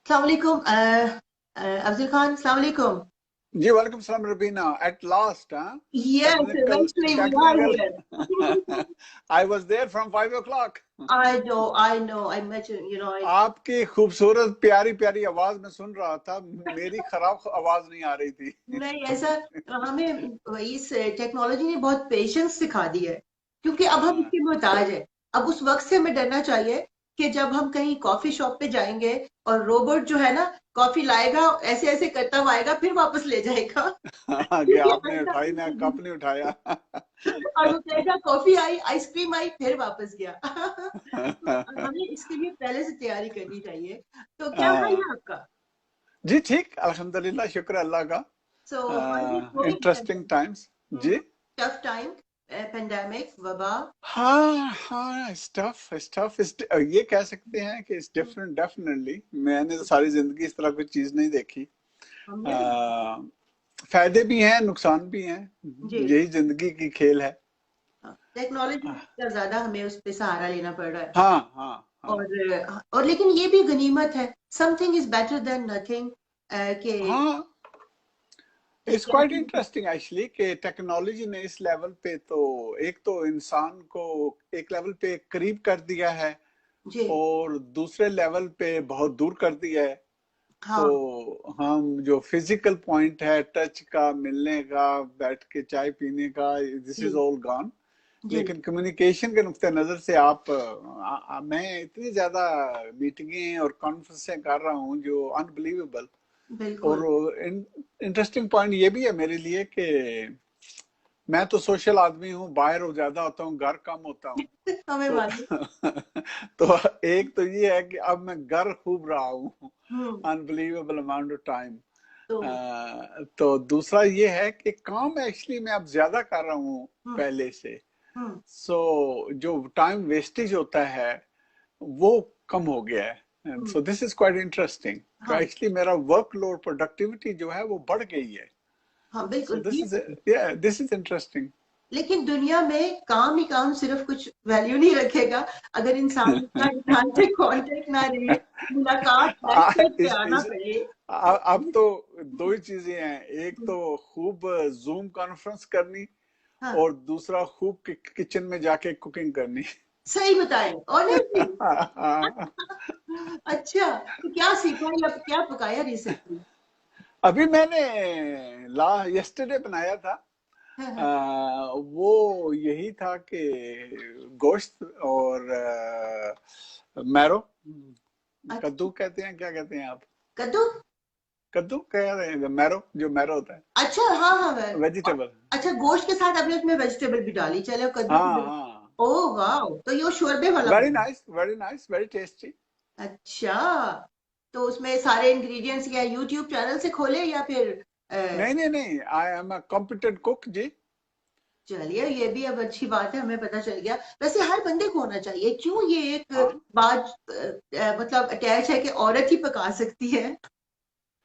अस्सलाम वालेकुम अफजल खान, अस्सलाम वालेकुम। जी वालेकुम सलाम रबीना एट लास्ट हाँ Yes, eventually we are here. Technical I was there from 5 o'clock। I know, I imagine, आपकी खूबसूरत प्यारी प्यारी आवाज में सुन रहा था, मेरी खराब आवाज नहीं आ रही थी। नहीं ऐसा। हमें इस टेक्नोलॉजी ने बहुत पेशेंस सिखा दी है, क्योंकि अब हम हाँ इसके मोहताज है। अब उस वक्त से हमें डरना चाहिए कि जब हम कहीं कॉफी शॉप पे जाएंगे और रोबोट जो है ना, कॉफी लाएगा, ऐसे ऐसे करता हुआ आएगा, फिर वापस ले जाएगा। हाँ, कि क्योंकि आपने ऐसा उठाई ना, कप नहीं उठाया। और वो कहेगा कॉफी आई, आइसक्रीम आई, फिर वापस गया। तो हमें इसके लिए पहले से तैयारी करनी चाहिए। तो क्या हाल है आपका? जी ठीक, अल्हम्दुलिल्लाह, शुक्र अल्लाह का। So how is it going? Interesting times. जी टफ टाइम, पेंडेमिक, वबा। हाँ हाँ, स्टफ ये कह सकते हैं कि इट्स डिफरेंट डेफिनेटली। मैंने तो सारी जिंदगी इस तरह कोई चीज नहीं देखी। हमने भी। आ, फायदे भी हैं, नुकसान भी हैं, जी। यही जिंदगी की खेल है। टेक्नोलॉजी का ज्यादा हमें उस पे सहारा लेना पड़ रहा है। हाँ हाँ हाँ और लेकिन ये भी गनीमत है, something is better than nothing. कि हाँ, इट्स क्वाइट कैसे। इंटरेस्टिंग एक्चुअली कि टेक्नोलॉजी ने इस लेवल पे तो एक तो इंसान को एक लेवल पे करीब कर दिया है जी। और दूसरे लेवल पे बहुत दूर कर दिया है। तो हाँ। हम जो फिजिकल पॉइंट है, टच का, मिलने का, बैठ के चाय पीने का, दिस जी। Is all gone. जी। लेकिन कम्युनिकेशन के नुक्ते नजर से आप मैं इतनी ज्यादा मीटिंगें और कॉन्फ्रेंसें कर रहा हूँ जो अनबिलीवेबल। बिल्कुल। और इंटरेस्टिंग पॉइंट ये भी है मेरे लिए कि मैं तो सोशल आदमी हूँ, बाहर हो ज्यादा होता हूँ, घर कम होता हूँ। हमें तो मालूम। तो एक तो ये है कि अब मैं घर खूब रहा हूँ, hmm. Unbelievable amount of time. तो। तो दूसरा ये है कि काम एक्चुअली मैं अब ज्यादा कर रहा हूँ हम्म। पहले से। हम्म। सो जो टाइम वेस्टेज होता है वो कम हो गया है। Hmm. So this is quite interesting. तो हाँ। एक्चुअली मेरा वर्कलोड, प्रोडक्टिविटी जो है वो बढ़ गई है। हाँ सो बिल्कुल दिस ये। इज, या दिस इज इंटरेस्टिंग। लेकिन दुनिया में काम ही काम सिर्फ कुछ वैल्यू नहीं रखेगा अगर इंसान का इंसान से कांटेक्ट ना रहे, मुलाकात लाइफ पे आना इस पड़े। अब तो दो ही चीजें हैं, एक तो खूब जूम कॉन्फ्रेंस करनी हाँ। और दूसरा खूब किचन में जाके कुकिंग करनी। सही बताए ऑनेस्टली। अच्छा, तो क्या सीखा या क्या पकाया रिसेंटली? अभी मैंने ला यस्टरडे बनाया था। हाँ हाँ। वो यही था कि गोश्त और मैरो, अच्छा। कद्दू कहते हैं, क्या कहते हैं आप? कद्दू। कद्दू कह रहे हैं, मैरो, जो मैरो होता है, अच्छा हाँ हाँ वेजिटेबल। अच्छा, गोश्त के साथ आपने उसमें वेजिटेबल भी डाली, चलो कद्दू हाँ की। हाँ, ओह वाह, तो ये शोरबे वाला वेरी बना। Nice, very nice, very tasty. अच्छा, तो उसमें सारे इंग्रेडिएंट्स क्या यूट्यूब चैनल से खोले या फिर नहीं नहीं नहीं, I am a competent cook जी। चलिए ये भी अब अच्छी बात है, हमें पता चल गया। वैसे हर बंदे को होना चाहिए, क्यों ये एक हाँ बात मतलब अटैच है कि औरत ही पका सकती है,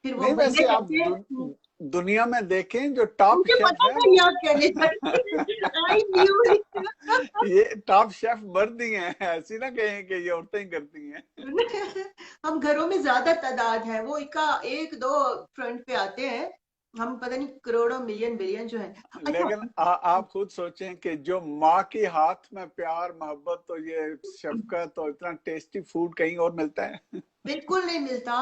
फिर वो नहीं, बंदे वैसे आप कहते हैं। दुनिया में देखें जो टॉप मुझे शेफ पता है था वो ये आप कहने जाएंगे। I knew it. ये टॉप शेफ मर्द ही हैं, ऐसी ना कहें कि ये औरतें ही करती हैं। हम घरों में ज्यादा तादाद है, वो इक्का एक दो फ्रंट पे आते हैं, हम पता नहीं करोड़ों मिलियन बिलियन जो है। अच्छा। लेकिन आप खुद सोचें कि जो माँ के हाथ में प्यार, मोहब्बत और ये शफकत और इतना टेस्टी फूड कहीं और मिलता है? बिल्कुल नहीं मिलता।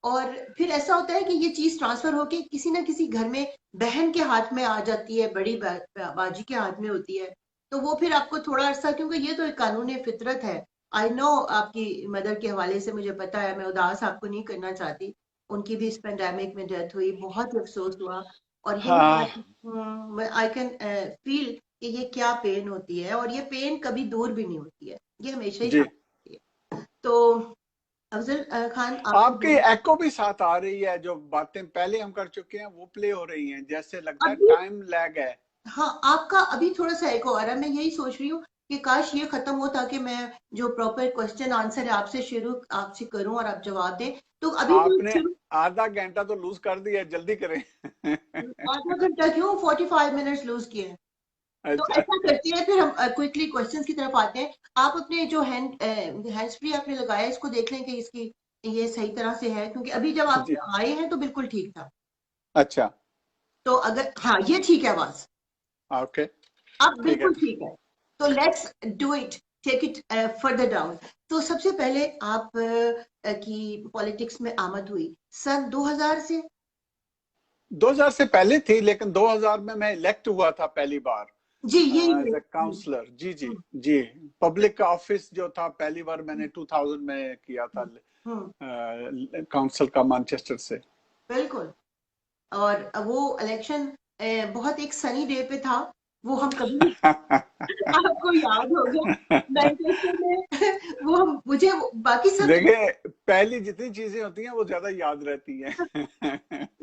और फिर ऐसा होता है कि ये चीज ट्रांसफर होके किसी ना किसी घर में बहन के हाथ में आ जाती है, बड़ी बाजी के हाथ में होती है। तो वो फिर आपको थोड़ा अरसा, क्योंकि ये तो एक कानून फितरत है। आई नो, आपकी मदर के हवाले से मुझे पता है, मैं उदास आपको नहीं करना चाहती। उनकी भी इस पेंडेमिक में डेथ हुई, बहुत ही अफसोस हुआ। और हाँ यही आई कैन फील कि ये क्या पेन होती है, और ये पेन कभी दूर भी नहीं होती है, ये हमेशा ही जी, साथ होती है। तो अफजल खान आपको आपकी एको भी साथ आ रही है, जो बातें पहले हम कर चुके हैं वो प्ले हो रही हैं, जैसे लगता है अभी। टाइम लैग है। हाँ, आपका अभी थोड़ा सा एको आ रहा है, मैं यही सोच रही हूँ कि काश ये खत्म हो ताकि मैं जो प्रॉपर क्वेश्चन आंसर है आपसे शुरू आपसे करूं और आप जवाब दें। तो अभी जो आपने शुरू। आधा घंटा तो लूज कर दिया, जल्दी करें। आधा घंटा क्यों, 45 मिनट्स लूज किए हैं। तो अच्छा, ऐसा करते हैं, फिर हम क्विकली क्वेश्चंस की तरफ आते हैं। आप अपने जो हैंड्स फ्री आपने लगाया है, इसको देख लें कि इसकी ये सही तरह से है, क्योंकि अभी जब आप जी। आए हैं तो बिल्कुल ठीक था। अच्छा। तो अगर, हाँ ये ठीक है आवाज, ओके। अब ठीक है। बिल्कुल ठीक है। तो let's do it, take it further down. तो सबसे पहले आप की पॉलिटिक्स में आमद हुई सन 2000 से। 2000 से पहले थी, लेकिन 2000 में मैं इलेक्ट हुआ था पहली बार जी यही एज अ काउंसलर। जी जी। हम्म जी। पब्लिक ऑफिस जो था पहली बार मैंने 2000 में किया था, हम्म हम्म, काउंसिल का, मैनचेस्टर से। बिल्कुल। और वो इलेक्शन बहुत एक सनी डे पे था, वो हम कभी, आपको याद होगा मैनचेस्टर में वो हम, मुझे बाकी सब, देखिए, पहली जितनी चीजें होती हैं वो ज्यादा याद रहती हैं।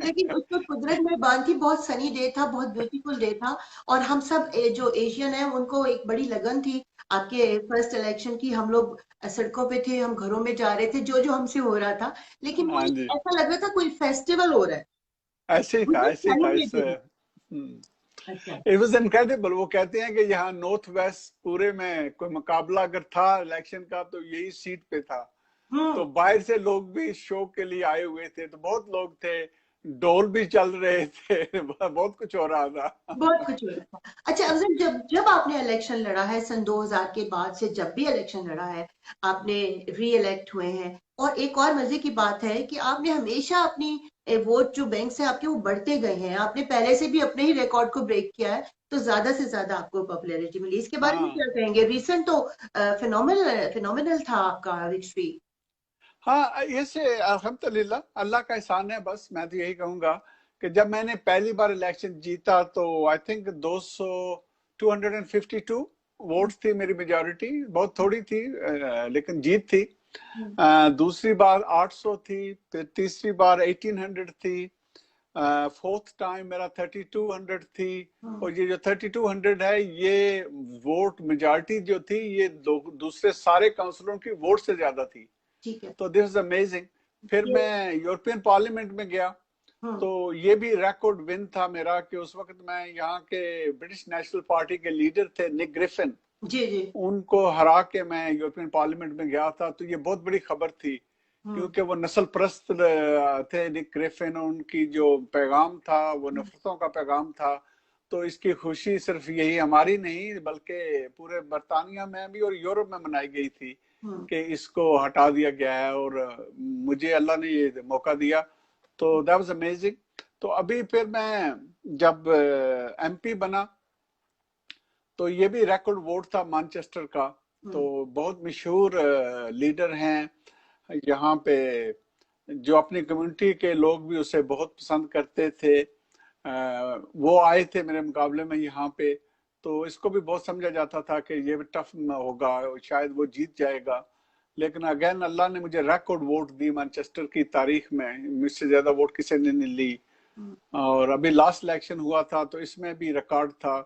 लेकिन उसको कुदरत में बांध थी, बहुत सनी डे था, बहुत ब्यूटीफुल डे था। और हम सब जो एशियन है उनको एक बड़ी लगन थी आपके फर्स्ट इलेक्शन की। हम लोग सड़कों पे थे, हम घरों में जा रहे थे, जो जो हमसे हो रहा था, लेकिन वो हाँ जी। ऐसा लग रहा था कोई फेस्टिवल हो रहा है। ऐसे ही था, मुझे ऐसे ही था इस। सेलिब्रेटिंग। अच्छा। It was incredible. वो कहते हैं कि यहाँ नॉर्थ वेस्ट पूरे में कोई मुकाबला अगर था इलेक्शन का तो यही सीट पे था। तो हम्म। बाहर से लोग भी शो के लिए आए हुए थे, तो बहुत लोग थे, ढोल भी चल रहे थे। बहुत कुछ हो रहा था। बहुत कुछ हो रहा था। अच्छा अफजल, जब जब आपने इलेक्शन लड़ा है सन 2000 के बाद से, जब भी इलेक्शन लड़ा है, आपने री इलेक्ट हुए हैं, और एक और मजे की बात है कि आपने हमेशा अपनी वोट जो बैंक से आपके वो बढ़ते गए हैं। आपने पहले से भी अपने ही रिकॉर्ड को ब्रेक किया है, तो ज्यादा से ज्यादा आपको पॉपुलैरिटी मिली। इसके बारे में हाँ। क्या कहेंगे? रिसेंट तो फिनोमिनल फिनोमिनल था आपका विक्ट्री। हाँ, ऐसे अल्हम्दुलिल्लाह अल्लाह का एहसान है। बस मैं तो यही कहूंगा कि जब मैंने पहली बार इलेक्शन जीता तो आई थिंक 200 252 वोट्स थी मेरी मेजॉरिटी। बहुत थोड़ी थी, लेकिन जीत थी। दूसरी बार 800 थी, फिर तीसरी बार 1800 थी, फोर्थ टाइम मेरा 3200 थी। और ये जो 3200 है, ये वोट मेजॉरिटी जो थी, ये दूसरे सारे काउंसिलरों की वोट से ज्यादा थी। ठीक है। तो दिस इज अमेजिंग। फिर ये मैं यूरोपियन पार्लियामेंट में गया, हम्म। तो ये भी रिकॉर्ड विन था मेरा कि उस वक्त मैं यहाँ के ब्रिटिश नेशनल पार्टी के लीडर थे निक ग्रिफिन, जी जी। उनको हरा के मैं यूरोपियन पार्लियामेंट में गया था। तो ये बहुत बड़ी खबर थी, हम्म क्योंकि वो नस्ल परस्त थे निक ग्रिफिन। उनकी जो पैगाम था वो नफरतों का पैगाम था। तो इसकी खुशी सिर्फ यही हमारी नहीं बल्कि पूरे बरतानिया में भी और यूरोप में मनाई गई थी हम्म कि इसको हटा दिया गया है। और मुझे अल्लाह ने ये मौका दिया, तो दैट वाज अमेजिंग। तो अभी फिर मैं जब एमपी बना, तो ये भी रिकॉर्ड वोट था मैनचेस्टर का। तो हम्म बहुत मशहूर लीडर हैं यहाँ पे, जो अपनी कम्युनिटी के लोग भी उसे बहुत पसंद करते थे। वो आए थे मेरे मुकाबले में यहाँ पे। तो इसको भी बहुत समझा जाता था कि ये टफ होगा, शायद वो जीत जाएगा। लेकिन अगेन अल्लाह ने मुझे रिकॉर्ड वोट दी मैनचेस्टर की तारीख में, मुझसे ज्यादा वोट किसी ने नहीं ली। हम्म और अभी लास्ट इलेक्शन हुआ था तो इसमें भी रिकॉर्ड था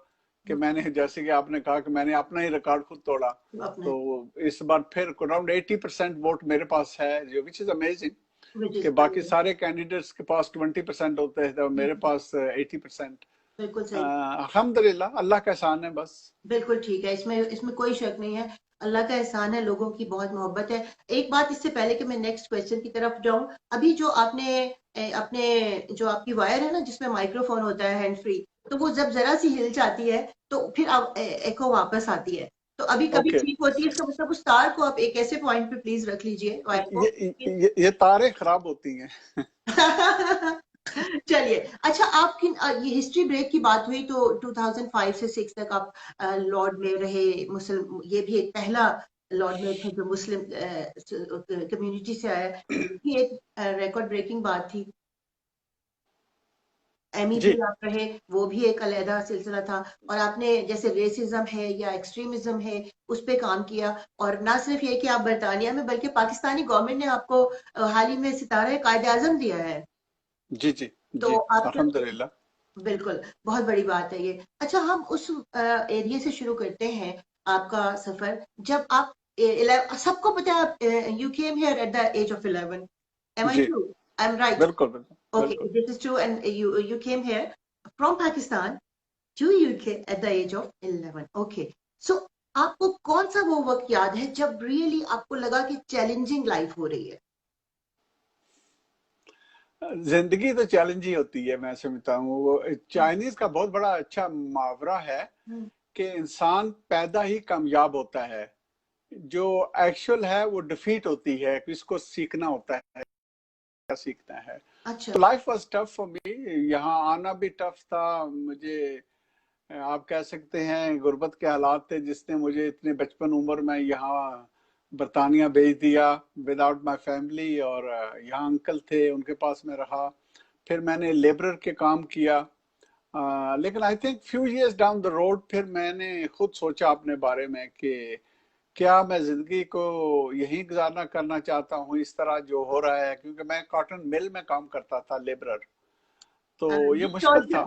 कि हम्म, मैंने, जैसे कि आपने कहा, कि मैंने अपना ही रिकॉर्ड खुद तोड़ा। अपने, तो इस बार फिर अराउंड 80% वोट मेरे पास है, जो विच इज अमेजिंग। विच कि इज, बाकी सारे कैंडिडेट्स के पास 20% होते हैं, तो मेरे पास 80%। बिल्कुल सही। अल्हम्दुलिल्लाह, अल्लाह का एहसान है बस। बिल्कुल ठीक है, इसमें इसमें कोई शक नहीं है। अल्लाह का एहसान है, लोगों की बहुत मोहब्बत है। एक बात इससे पहले कि मैं नेक्स्ट क्वेश्चन की तरफ जाऊं, अभी जो आपने अपने, जो आपकी वायर है ना जिसमें माइक्रोफोन होता है हैंड फ्री, तो वो जब जरा सी हिल जाती है तो फिर अब एको वापस आती है। तो अभी कभी ओके। ठीक होती है, इसका मतलब उस तार को आप एक ऐसे पॉइंट पे प्लीज रख लीजिए, वायर को। ये तारे खराब होती हैं। चलिए। अच्छा, आपकी ये हिस्ट्री ब्रेक की बात हुई तो 2005 से 6 तक आप लॉर्ड में रहे, मुस्लिम, ये भी एक पहला लॉर्ड में थे जो मुस्लिम कम्युनिटी से आया, ये भी एक रिकॉर्ड ब्रेकिंग बात थी। एमी भी जी। आप रहे, वो भी एक अलहदा सिलसिला था। और आपने जैसे रेसिज्म है या एक्सट्रीमिज्म है उस पे काम किया। और ना सिर्फ ये कि आप बरतानिया में, बल्कि पाकिस्तानी गवर्नमेंट ने आपको हाल ही में सितारा कायदे आजम दिया है। जी। जी। तो जी। आपके, अल्हम्दुलिल्लाह। बिल्कुल बहुत बड़ी बात है ये। अच्छा, हम उस एरिया से शुरू करते हैं आपका सफर, जब आप सबको पता है आप you came here at the age of 11, am I जी। ट्रू? I am right? बिल्कुल बिल्कुल ओके, बिल्कुल। This is true. And you came here from Pakistan to UK at the age of 11। Okay, so आपको कौन सा वो वक्त याद है जब रियली आपको लगा कि चैलेंजिंग लाइफ हो रही है? जिंदगी तो चैलेंज ही होती है, मैं समझता हूँ। वो चाइनीज का बहुत बड़ा अच्छा मुहावरा है हम्म, कि इंसान पैदा ही कामयाब होता है, जो एक्चुअल है वो डिफीट होती है, इसको सीखना होता है, क्या सीखना है। अच्छा। तो life was tough for me, यहाँ आना भी टफ था मुझे। आप कह सकते हैं गुर्बत के हालात थे जिसने मुझे इतने बचपन उम्र में यहाँ बरतानिया भेज दिया विदाउट माय फैमिली, और यहाँ अंकल थे उनके पास में रहा। फिर मैंने लेबरर के काम किया। लेकिन I think few years down the road फिर मैंने खुद सोचा अपने बारे में कि क्या मैं जिंदगी को यहीं गुजारना करना चाहता हूँ इस तरह जो हो रहा है, क्योंकि मैं कॉटन मिल में काम करता था लेबरर, तो ये मुश्किल था।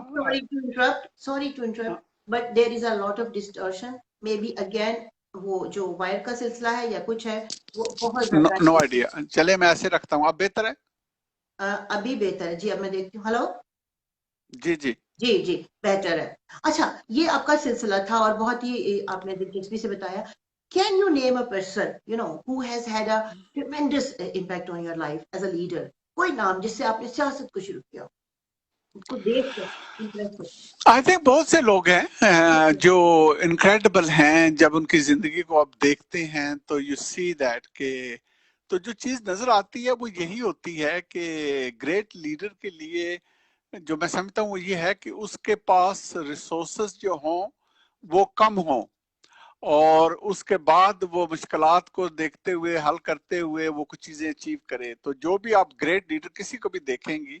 Sorry to interrupt, but there is a lot of distortion, maybe again वो जो वायर का सिलसिला है या कुछ है, वो बहुत नो ज्यादा नो है। आइडिया, चले मैं ऐसे रखता हूँ, अब बेहतर है। अभी बेहतर है जी, अब मैं देखती हूँ। हेलो। जी जी। जी जी, बेहतर है। अच्छा, ये आपका सिलसिला था और बहुत ही आपने दिलचस्पी से बताया। Can you name a person who has had a tremendous impact on your life as a leader? कोई नाम जिससे आपने सियासत को शुरू किया, उसको देख कर इंप्रेस हो। आई थिंक बहुत से लोग हैं जो इनक्रेडिबल हैं, जब उनकी जिंदगी को आप देखते हैं तो यू सी दैट के, तो जो चीज नजर आती है वो यही होती है कि ग्रेट लीडर के लिए जो मैं समझता हूँ वो ये है कि उसके पास रिसोर्सेस जो हों वो कम हों, और उसके बाद वो मुश्किलात को देखते हुए हल करते हुए वो कुछ चीजें अचीव करे। तो जो भी आप ग्रेट लीडर किसी को भी देखेंगी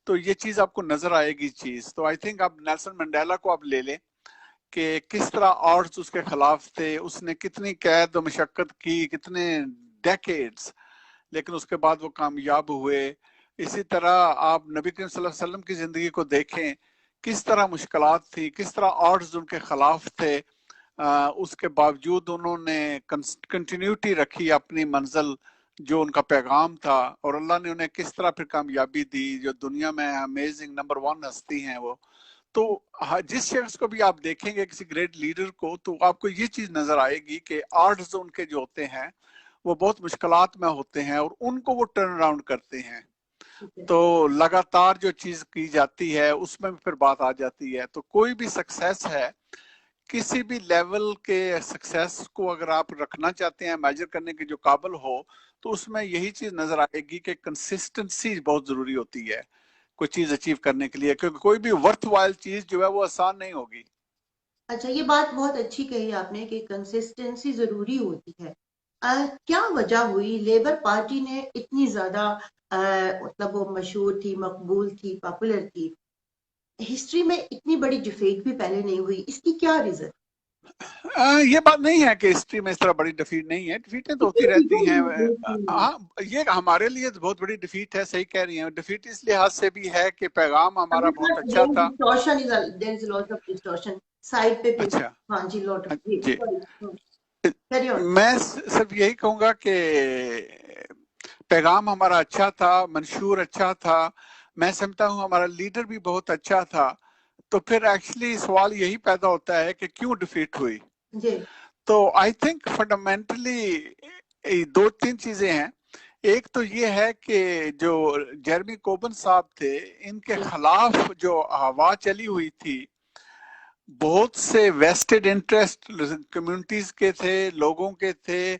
तो ये चीज आपको नजर आएगी चीज। तो आई थिंक आप नेल्सन मंडेला को आप ले लें कि किस तरह ऑड्स उसके खिलाफ थे, उसने कितनी कैद और मशक्कत की, कितने डेकेड्स, लेकिन उसके बाद वो कामयाब हुए। इसी तरह आप नबी करीम सल्लल्लाहु अलैहि वसल्लम की जिंदगी को देखें, किस तरह मुश्किलात थी, किस तरह ऑड्स उनके खिलाफ थे, उसके बावजूद उन्होंने कंटिन्यूटी रखी अपनी मंजिल, जो उनका पैगाम था, और अल्लाह ने उन्हें किस तरह फिर कामयाबी दी, जो दुनिया में अमेजिंग नंबर वन हस्ती हैं वो। तो जिस शख्स को भी आप देखेंगे किसी ग्रेट लीडर को, तो आपको ये चीज नजर आएगी कि ऑड्स उनके जो होते हैं वो बहुत मुश्किलात में होते हैं और उनको वो टर्न अराउंड करते हैं। ठीक है। तो लगातार जो चीज की जाती है उसमें भी फिर बात आ जाती है। तो कोई भी सक्सेस है, किसी भी लेवल के सक्सेस को अगर आप रखना चाहते हैं, मेजर करने के जो काबिल हो, तो उसमें यही चीज नजर आएगी कि कंसिस्टेंसी बहुत जरूरी होती है कोई चीज अचीव करने के लिए, क्योंकि कोई भी वर्थ वाइल चीज जो है वो आसान नहीं होगी। अच्छा, ये बात बहुत अच्छी कही आपने कि कंसिस्टेंसी जरूरी होती है। क्या वजह हुई लेबर पार्टी ने इतनी ज्यादा मतलब वो मशहूर थी, मकबूल थी, पॉपुलर थी, हिस्ट्री में इतनी बड़ी डिफीट भी पहले नहीं हुई, इसकी क्या रीजन? ये बात नहीं है कि हिस्ट्री में इस तरह बड़ी डिफीट नहीं है, डिफीटें तो होती कितनी रहती चीजें हैं। हुई थी। हाँ, ये हमारे लिए तो बहुत बड़ी डिफीट है, सही कह रही हैं। डिफीट इस लिहाज से भी है कि पैगाम हमारा बहुत अच्छा था। Distortion is there is lot of distortion side पे फिर। अच्छा। हाँ जी, लॉट ऑफ जी, जी। Sorry, carry on. मैं सिर्फ यही कहूंगा कि पैगाम हमारा अच्छा था, मंशूर अच्छा था, मैं समझता हूँ हमारा लीडर भी बहुत अच्छा था। तो फिर एक्चुअली सवाल यही पैदा होता है कि क्यों डिफीट हुई। जी। तो आई थिंक फंडामेंटली दो तीन चीजें हैं। एक तो ये है कि जो जेरमी कोबन साहब थे, इनके जी। खिलाफ जो हवा चली हुई थी, बहुत से वेस्टेड इंटरेस्ट कम्युनिटीज के थे, लोगों के थे,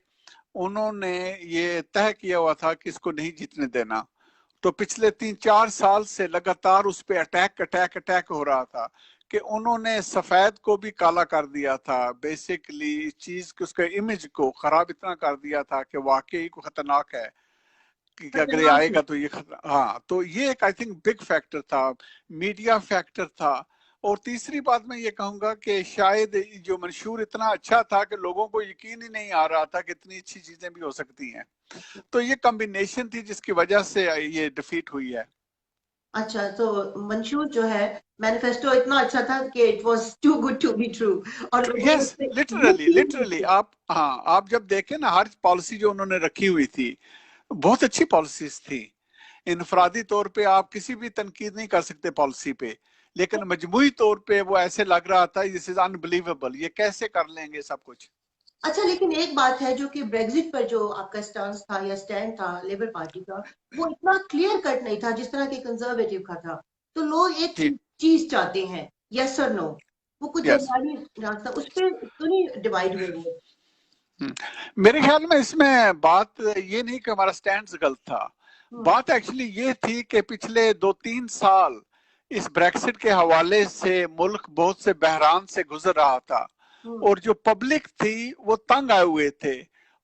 उन्होंने ये तय किया हुआ था कि इसको नहीं जीतने देना। तो पिछले 3-4 साल से लगातार उस पर अटैक अटैक अटैक हो रहा था कि उन्होंने सफेद को भी काला कर दिया था, बेसिकली इस चीज के उसके इमेज को खराब इतना कर दिया था कि वाकई को खतरनाक है कि अगर ये खतरनाक है। आएगा तो ये हाँ, तो ये एक आई थिंक बिग फैक्टर था, मीडिया फैक्टर था। और तीसरी बात मैं ये कहूंगा कि शायद जो मंशूर इतना अच्छा था कि लोगों को यकीन ही नहीं आ रहा था कि इतनी अच्छी चीजें भी हो सकती हैं। तो ये कॉम्बिनेशन थी जिसकी वजह से ये डिफीट हुई है। अच्छा, तो मंशूर जो है, मैनिफेस्टो इतना अच्छा था कि it was too good to be true, और लोगों ने यस, उससे लिटरली यकीन नहीं लिटरली किया। आप, हाँ, आप जब देखें ना हर पॉलिसी जो उन्होंने रखी हुई थी, बहुत अच्छी पॉलिसीज थी। इनफरादी तौर पे आप किसी भी तनकीद नहीं कर सकते पॉलिसी पे, लेकिन मजमूई तौर पे वो ऐसे लग रहा था दिस इज अनबिलीवेबल, ये कैसे कर लेंगे सब कुछ। अच्छा, लेकिन एक बात है जो कि ब्रेग्जिट पर जो आपका स्टांस था या स्टैंड था लेबर पार्टी का, वो इतना क्लियर कट नहीं था जिस तरह के कंजर्वेटिव का था। तो लोग एक जी। चीज चाहते हैं, यस और नो। वो कुछ यस। दरमियानी रास्ता, उस पे तो नहीं डिवाइड हुए वो। मेरे ख्याल में इसमें बात ये नहीं कि हमारा स्टैंड गलत था। हम्म। बात एक्चुअली ये थी कि पिछले 2-3 साल इस ब्रेक्सिट के हवाले से मुल्क बहुत से बहरान से गुजर रहा था, हम्म। और जो पब्लिक थी वो तंग आए हुए थे,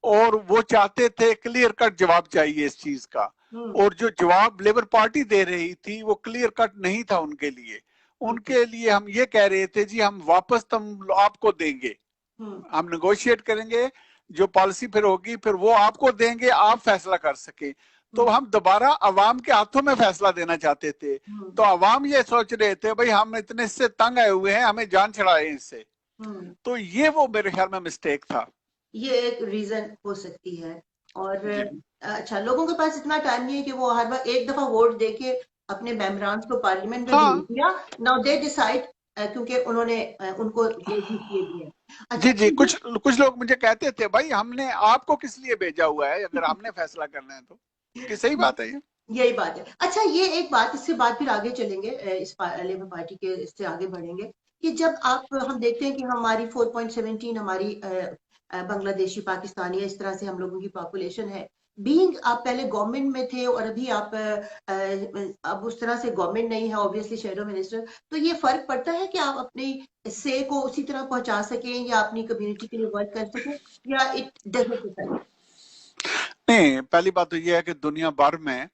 और वो चाहते थे क्लियर कट जवाब चाहिए इस चीज का। हम्म। और जो जवाब लेबर पार्टी दे रही थी वो क्लियर कट नहीं था उनके लिए। हम्म। उनके लिए हम ये कह रहे थे जी हम वापस तुम आपको देंगे, हम्म। हम नेगोशिएट करेंगे, जो पॉलिसी फिर होगी फिर वो आपको देंगे, आप फैसला कर सके। तो हम्म। हम दोबारा अवाम के हाथों में फैसला देना चाहते थे। हम्म। तो अवाम ये सोच रहे थे भाई हम इतने इससे तंग आए हुए हैं, हमें जान छड़ाए इससे। हम्म। तो ये वो मेरे ख्याल में मिस्टेक था। ये एक रीजन हो सकती है। और जी। अच्छा, लोगों के पास इतना टाइम नहीं है कि वो हर बार एक दफा वोट देके अपने मेंबरान को पार्लियामेंट में भेज हाँ। दिया। नाउ दे डिसाइड, क्योंकि उन्होंने उनको वोट भी किए दिए। अच्छा, जी जी, तो कुछ कुछ लोग मुझे कहते थे भाई हमने आपको किस लिए भेजा हुआ है, अगर हमने फैसला करना है तो। कि सही बात है ये। यही बात है। अच्छा, ये एक बात, इससे बाद फिर आगे चलेंगे, लेबर पार्टी के इससे आगे बढ़ेंगे कि जब आप हम देखते हैं कि हमारी 4.17 हमारी बांग्लादेशी पाकिस्तानी इस तरह से हम लोगों की पॉपुलेशन है। बीइंग आप पहले गवर्नमेंट में थे और अभी आप अब उस तरह से गवर्नमेंट नहीं है, ऑब्वियसली शेडो मिनिस्टर, तो ये फर्क पड़ता है कि आप अपनी से को उसी तरह पहुंचा सकें या अपनी कम्युनिटी के लिए वर्क कर सकें, या इट डजंट इफेक्ट? नहीं, पहली बात तो ये है कि दुनिया भर में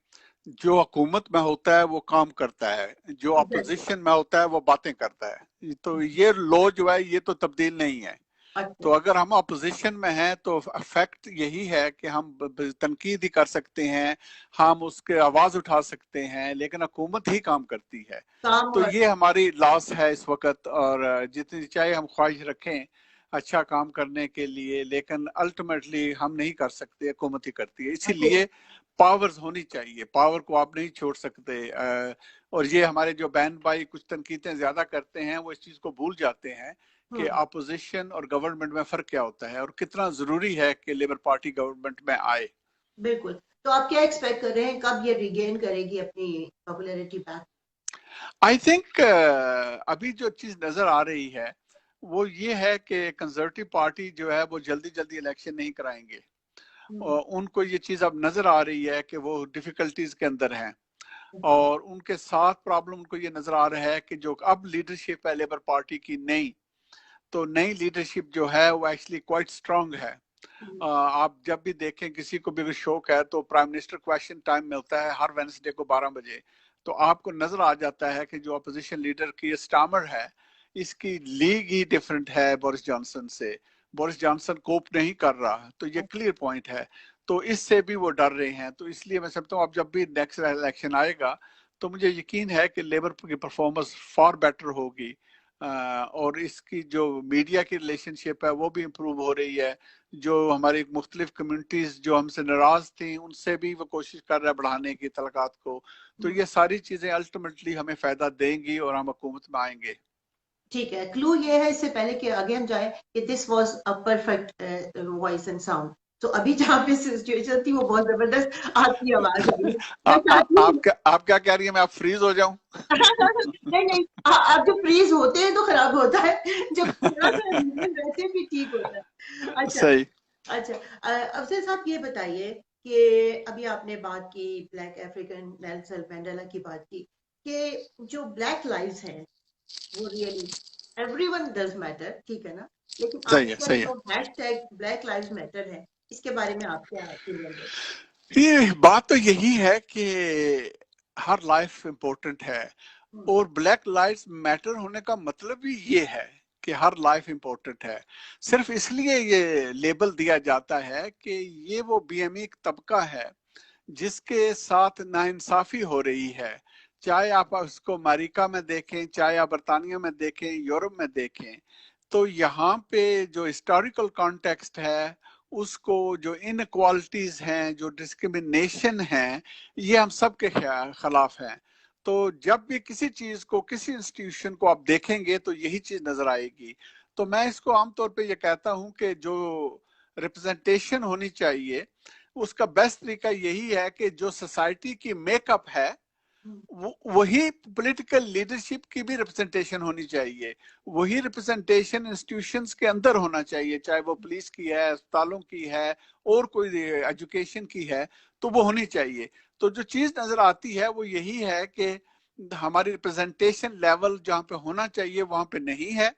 जो हुकूमत में होता है वो काम करता है, जो एग्जैक्टली। अपोजिशन में होता है वो बातें करता है। तो ये लॉ जो है ये तो तब्दील नहीं है। तो अच्छा। अगर हम अपोजिशन में हैं तो इफेक्ट यही है कि हम तनकीद ही कर सकते हैं, हम उसके आवाज उठा सकते हैं, लेकिन हुकूमत ही काम करती है। काम तो और ये हमारी लॉस है इस वक्त। और जितनी चाहे हम ख्वाहिश रखें अच्छा काम करने के लिए, लेकिन अल्टीमेटली हम नहीं कर सकते, हुकूमत ही करती है। अच्छा। इसीलिए पावर्स होनी चाहिए, पावर को आप नहीं छोड़ सकते। और ये हमारे जो बहन भाई कुछ तनकीदें ज्यादा करते हैं वो इस चीज को भूल जाते हैं कि हम्म। अपोजिशन और गवर्नमेंट में फर्क क्या होता है और कितना जरूरी है कि लेबर पार्टी गवर्नमेंट में आए। बिल्कुल। तो आप क्या एक्सपेक्ट कर रहे हैं, कब ये रिगेन करेगी अपनी पॉपुलैरिटी बैक? आई थिंक अभी जो चीज नजर आ रही है वो ये है कि कंजर्वेटिव पार्टी जो है वो जल्दी जल्दी इलेक्शन नहीं कराएंगे। हम्म। और उनको ये चीज अब नजर आ रही है कि वो डिफिकल्टीज के अंदर हैं। अच्छा। और उनके साथ प्रॉब्लम उनको ये नजर आ रहा है कि जो अब लीडरशिप है लेबर पार्टी की नई, तो नई लीडरशिप जो है वो एक्चुअली क्वाइट स्ट्रांग है। हम्म। आप जब भी देखें किसी को भी अगर शौक है तो प्राइम मिनिस्टर क्वेश्चन टाइम मिलता है हर वेंसडे को 12 बजे। तो आपको नजर आ जाता है कि जो अपोजिशन लीडर की स्टामर है इसकी लीग ही डिफरेंट है बोरिस जॉनसन से। बोरिस जॉनसन कोप नहीं कर रहा, तो ये क्लियर पॉइंट है। तो इससे भी वो डर रहे हैं। तो इसलिए मैं समझता हूँ अब जब भी नेक्स्ट इलेक्शन आएगा तो मुझे यकीन है कि लेबर की परफॉर्मेंस फार बेटर होगी। और इसकी जो मीडिया की रिलेशनशिप है वो भी इम्प्रूव हो रही है। जो हमारी मुख्तलिफ कम्युनिटीज जो हमसे नाराज थी उनसे भी वो कोशिश कर रहा है बढ़ाने की तलकात को। तो हम्म। ये सारी चीजें अल्टीमेटली हमें फायदा देंगी और हम हुकूमत में आएंगे। ठीक है, क्लू ये है इससे पहले कि आगे हम जाए कि this was a perfect voice and sound. तो अभी जहाँ पे सिचुएशन थी वो बहुत जबरदस्त आपकी आवाज आई है। मैं चाहती हूँ आप क्या कह रही है, मैं आप फ्रीज हो जाऊं? नहीं नहीं, अब जब फ्रीज होते हैं तो खराब होता है, जब थोड़ा सा रीजन रहते हैं फिर ठीक होता है। अच्छा। सही। अच्छा, अफसर साहब ये बताइए कि अभी आपने बात की ब्लैक अफ्रीकन नेल्सन मंडेला की बात की, कि जो ब्लैक लाइव्स हैं वो रियली एवरीवन डज मैटर, ठीक है ना? लेकिन सही है। आजकल सही है। जो हैशटैग ब्लैक लाइव्स मैटर है, इसके बारे में आप क्या ओपिनियन है? ये बात तो यही है कि हर लाइफ इम्पोर्टेंट है। हम्म। और ब्लैक लाइव्स मैटर होने का मतलब भी ये है कि हर लाइफ इम्पोर्टेंट है। सिर्फ इसलिए ये लेबल दिया जाता है कि ये वो बीएमई तबका है जिसके साथ नाइंसाफी हो रही है। चाहे आप उसको अमेरिका में देखें, चाहे आप बरतानिया में देखें, यूरोप में देखें। तो यहाँ पे जो हिस्टोरिकल कॉन्टेक्स्ट है उसको, जो इनक्वालिटीज हैं, जो डिस्क्रिमिनेशन है, ये हम सब के खिलाफ हैं। तो जब भी किसी चीज को, किसी इंस्टीट्यूशन को आप देखेंगे तो यही चीज नजर आएगी। तो मैं इसको आमतौर पे ये कहता हूं कि जो रिप्रेजेंटेशन होनी चाहिए, उसका बेस्ट तरीका यही है कि जो सोसाइटी की मेकअप है वही पॉलिटिकल लीडरशिप की भी रिप्रेजेंटेशन होनी चाहिए, वही रिप्रेजेंटेशन इंस्टीट्यूशंस के अंदर होना चाहिए, चाहे वो पुलिस की है, अस्पतालों की है, और कोई एजुकेशन की है, तो वो होनी चाहिए। तो जो चीज नजर आती है वो यही है कि हमारी रिप्रेजेंटेशन लेवल जहाँ पे होना चाहिए वहां पे नहीं है,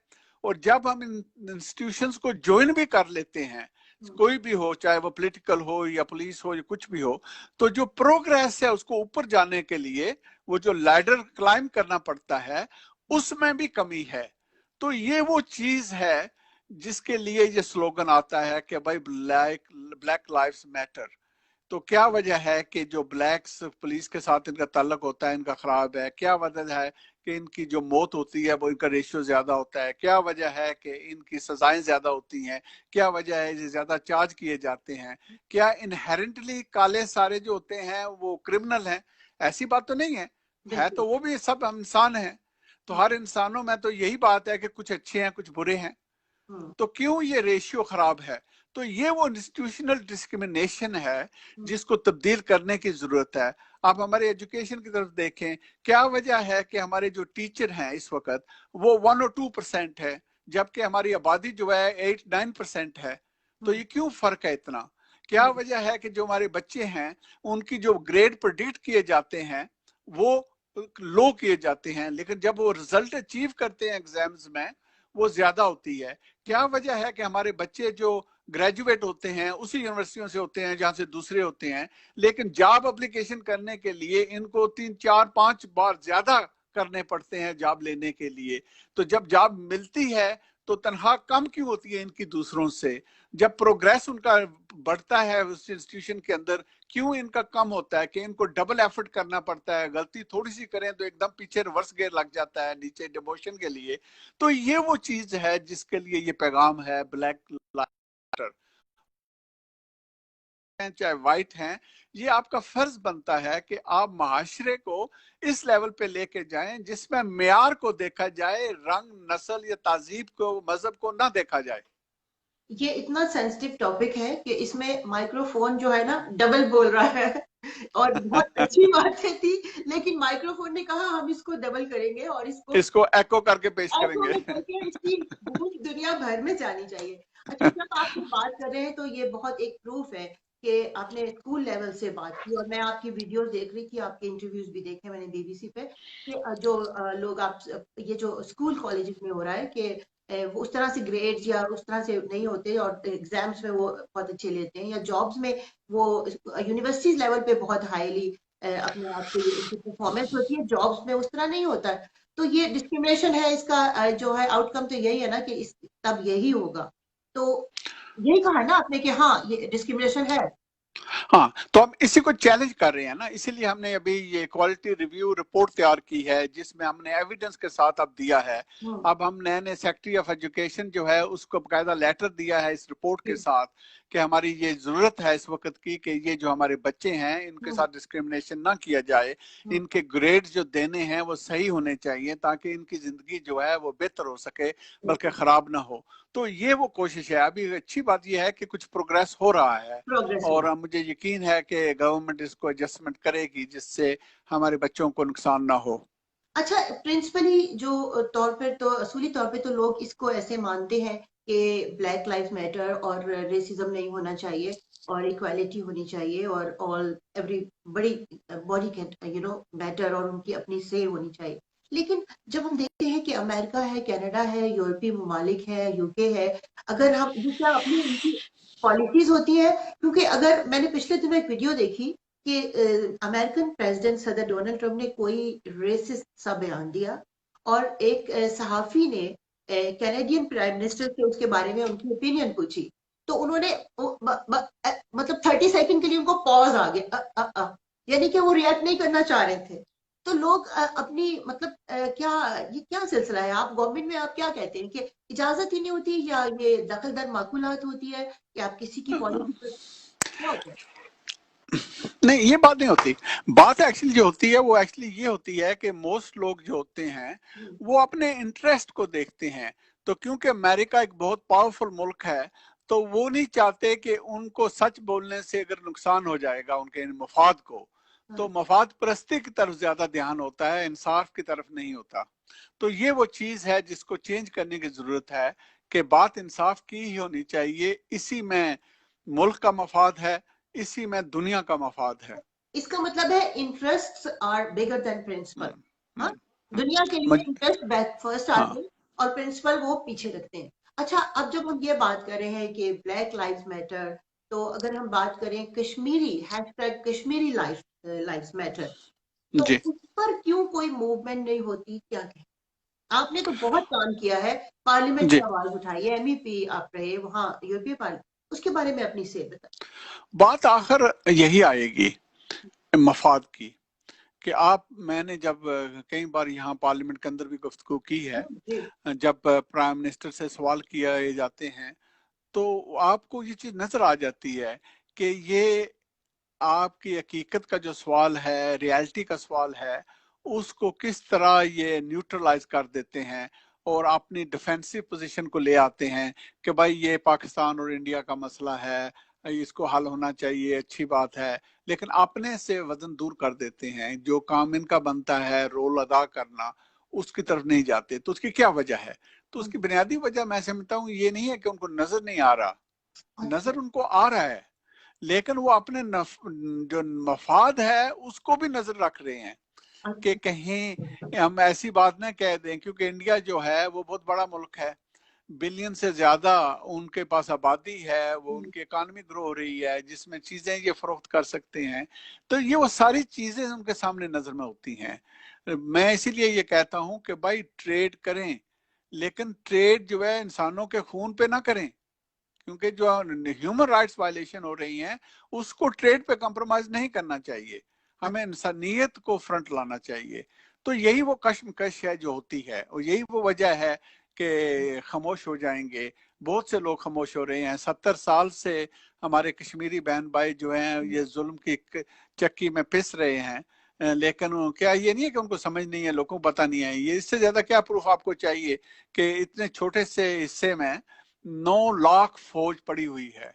और जब हम इन इंस्टीट्यूशंस को ज्वाइन भी कर लेते हैं, कोई भी हो, चाहे वो पॉलिटिकल हो या पुलिस हो या कुछ भी हो, तो जो प्रोग्रेस है उसको ऊपर जाने के लिए वो जो लैडर क्लाइंब करना पड़ता है उसमें भी कमी है। तो ये वो चीज है जिसके लिए ये स्लोगन आता है कि भाई ब्लैक लाइव्स मैटर। तो क्या वजह है कि जो ब्लैक्स पुलिस के साथ इनका ताल्लुक होता है इनका खराब है? क्या वजह है कि इनकी जो मौत होती है वो इनका रेशियो ज्यादा होता है? क्या वजह है कि इनकी सजाएं ज्यादा होती हैं? क्या वजह है ये ज्यादा चार्ज किए जाते हैं? क्या इनहेरेंटली काले सारे जो होते हैं वो क्रिमिनल हैं? ऐसी बात तो नहीं है तो वो भी सब इंसान हैं। तो हर इंसानों में तो यही बात है कि कुछ अच्छे हैं कुछ बुरे हैं। तो क्यों ये रेशियो खराब है? तो ये वो इंस्टीट्यूशनल डिस्क्रिमिनेशन है जिसको तब्दील करने की जरूरत है। आप हमारे एजुकेशन की तरफ देखें, क्या वजह है कि हमारे जो टीचर हैं इस वक्त वो 1 और 2% है, जबकि हमारी आबादी जो है 8-9% है। तो ये क्यों फर्क है इतना? क्या वजह है कि जो हमारे बच्चे हैं उनकी जो ग्रेड प्रेडिक्ट किए जाते हैं वो लो किए जाते हैं, लेकिन जब वो रिजल्ट अचीव करते हैं एग्जाम्स में वो ज्यादा होती है? क्या वजह है कि हमारे बच्चे जो ग्रेजुएट होते हैं उसी यूनिवर्सिटियों से होते हैं जहां से दूसरे होते हैं, लेकिन जॉब एप्लीकेशन करने के लिए इनको 3-4-5 बार ज्यादा करने पड़ते हैं जॉब लेने के लिए? तो जब जॉब मिलती है तो तनख्वाह कम क्यों होती है इनकी दूसरों से? जब प्रोग्रेस उनका बढ़ता है उस इंस्टीट्यूशन के अंदर, क्यों इनका कम होता है कि इनको डबल एफर्ट करना पड़ता है? गलती थोड़ी सी करें तो एकदम पीछे रिवर्स गियर लग जाता है नीचे डिमोशन के लिए। तो ये वो चीज है जिसके लिए ये पैगाम है ब्लैक लाइव मैटर, चाहे वाइट हैं, ये आपका फर्ज बनता है कि आप माशरे को इस लेवल पे लेके जाएं जिसमें मेयार को देखा जाए, रंग नस्ल या तहजीब को, मजहब को ना देखा जाए। ये इतना सेंसिटिव टॉपिक है कि इसमें माइक्रोफोन जो है ना डबल बोल रहा है और बहुत अच्छी बातें थी, लेकिन माइक्रोफोन ने कहा हम इसको डबल करेंगे और इसको इसको एको करके पेश ऐसे करेंगे। में करके इसकी गूंज दुनिया भर में जानी चाहिए। अच्छा, जब आप ये बात कर रहे हैं तो ये बहुत एक प्रूफ है कि आपने स्कूल लेवल से बात की, और मैं आपकी वीडियोस देख रही थी, आपके इंटरव्यूज भी देखे मैंने बीबीसी पे, कि जो लोग आप ये जो स्कूल कॉलेज में हो रहा है कि वो उस तरह से ग्रेड्स या उस तरह से नहीं होते और एग्जाम्स में वो बहुत अच्छे लेते हैं, या जॉब्स में वो यूनिवर्सिटीज लेवल पे बहुत हाईली अपने आप को उनकी परफॉर्मेंस होती है, जॉब्स में उस तरह नहीं होता है। तो ये डिस्क्रिमिनेशन है, इसका जो है आउटकम तो यही है ना कि इस तब यही होगा। तो यही कहा ना आपने कि हाँ ये डिस्क्रिमिनेशन है। हाँ, तो हम इसी को चैलेंज कर रहे हैं ना, इसीलिए हमने अभी ये क्वालिटी रिव्यू रिपोर्ट तैयार की है जिसमें हमने एविडेंस के साथ अब दिया है। अब हम नए सेक्रेटरी ऑफ एजुकेशन जो है उसको बकायदा लेटर दिया है इस रिपोर्ट के साथ कि हमारी ये जरूरत है इस वक्त की कि ये जो हमारे बच्चे हैं इनके साथ डिस्क्रिमिनेशन ना किया जाए, इनके ग्रेड जो देने हैं वो सही होने चाहिए ताकि इनकी जिंदगी जो है वो बेहतर हो सके बल्कि खराब ना हो। तो ये वो कोशिश है। अभी अच्छी बात ये है कि कुछ प्रोग्रेस हो रहा है प्रोग्रेस हो। और मुझे यकीन है कि गवर्नमेंट इसको एडजस्टमेंट करेगी जिससे हमारे बच्चों को नुकसान ना हो। अच्छा, प्रिंसिपली जो तौर पर तो असूली तौर पे तो लोग इसको ऐसे मानते हैं कि ब्लैक लाइफ मैटर और रेसिज्म नहीं होना चाहिए और इक्वालिटी होनी चाहिए और ऑल एवरी बड़ी बॉडी कैन मैटर और उनकी अपनी से होनी चाहिए। लेकिन जब हम देखते हैं कि अमेरिका है, कनाडा है, यूरोपीय ममालिक है, यूके है, अगर हम ये क्या अपनी उनकी पॉलिसीज होती है, क्योंकि अगर मैंने पिछले दिनों एक वीडियो देखी कि अमेरिकन प्रेसिडेंट सदर डोनाल्ड ट्रंप ने कोई रेसिस्ट सा बयान दिया और एक सहाफी ने कैनेडियन प्राइम मिनिस्टर से उसके बारे में उनकी ओपिनियन पूछी, तो उन्होंने मतलब 30 सेकंड के लिए उनको पॉज आ गया, यानी कि वो रिएक्ट नहीं करना चाह रहे थे। तो लोग अपनी मतलब क्या ये क्या सिलसिला है? आप गवर्नमेंट में आप क्या कहते हैं कि इजाजत ही नहीं होती या ये दखल दर माकूलात होती है कि आप किसी की पॉलिसी पर क्या होता है? नहीं, ये बात नहीं होती। बात एक्चुअली जो होती है वो एक्चुअली ये होती है कि मोस्ट लोग जो होते हैं वो अपने इंटरेस्ट को देखते हैं। तो क्योंकि अमेरिका एक बहुत पावरफुल मुल्क है तो वो नहीं चाहते कि उनको सच बोलने से अगर नुकसान हो जाएगा उनके मफाद को, तो मफाद परस्ती की तरफ ज्यादा ध्यान होता है, इंसाफ की तरफ नहीं होता। तो ये वो चीज है जिसको चेंज करने की जरूरत है कि बात इंसाफ की ही होनी चाहिए। इसी में मुल्क का मफाद है, इसी में दुनिया का मफाद है। इसका मतलब है interests are bigger than principle. Hmm, हाँ, हम्म, दुनिया के लिए मज- इंटरेस्ट फर्स्ट हाँ आते हैं और प्रिंसिपल वो पीछे रखते हैं। अच्छा, अब जब हम ये बात कर रहे हैं कि ब्लैक लाइव्स मैटर, तो अगर हम बात करें Kashmiri hashtag Kashmiri lives matter, तो जी उस पर क्यों कोई मूवमेंट नहीं होती, क्या कहें? आपने तो बहुत काम किया है, पार्लियामेंट जी। में आवाज उठाई है, एमईपी आप रहे वहां यूरोपीय पार्लियामेंट, उसके बारे में अपनी से बताइए। बात आखिर यही आएगी मफाद की कि आप, मैंने जब कई बार यहाँ पार्लियामेंट के अंदर भी गुफ्तगू की है, जी। जब प्राइम मिनिस्टर से सवाल किए जाते हैं तो आपको ये चीज नजर आ जाती है कि ये आपकी हकीकत का जो सवाल है, रियलिटी का सवाल है, उसको किस तरह ये न्यूट्रलाइज कर देते हैं और अपनी डिफेंसिव पोजीशन को ले आते हैं कि भाई ये पाकिस्तान और इंडिया का मसला है, इसको हल होना चाहिए, अच्छी बात है, लेकिन अपने से वजन दूर कर देते हैं। जो काम इनका बनता है रोल अदा करना, उसकी तरफ नहीं जाते। तो उसकी क्या वजह है? तो उसकी बुनियादी वजह मैं समझता हूँ ये नहीं है कि उनको नजर नहीं आ रहा, अच्छा। नजर उनको आ रहा है, लेकिन वो अपने जो मफाद है उसको भी नजर रख रहे हैं कि अच्छा। कहीं हम ऐसी बात ना कह दें, क्योंकि इंडिया जो है वो बहुत बड़ा मुल्क है, बिलियन से ज्यादा उनके पास आबादी है, वो उनकी इकॉनमी ग्रो हो रही है जिसमें चीजें ये फरोख्त कर सकते हैं। तो ये वो सारी चीजें उनके सामने नजर में होती हैं। मैं इसीलिए ये कहता हूं कि भाई ट्रेड करें, लेकिन ट्रेड जो है इंसानों के खून पे ना करें, क्योंकि जो ह्यूमन राइट्स वायलेशन हो रही हैं उसको ट्रेड पे कॉम्प्रोमाइज नहीं करना चाहिए, हमें इंसानियत को फ्रंट लाना चाहिए। तो यही वो कश्मकश है जो होती है, और यही वो वजह है कि खामोश हो जाएंगे। बहुत से लोग खामोश हो रहे हैं। 70 साल से हमारे कश्मीरी बहन भाई जो हैं ये जुल्म की चक्की में पिस रहे हैं, लेकिन क्या ये नहीं है कि उनको समझ नहीं है, लोगों को पता नहीं है? ये इससे ज्यादा क्या प्रूफ आपको चाहिए कि इतने छोटे से हिस्से में 9 लाख फौज पड़ी हुई है?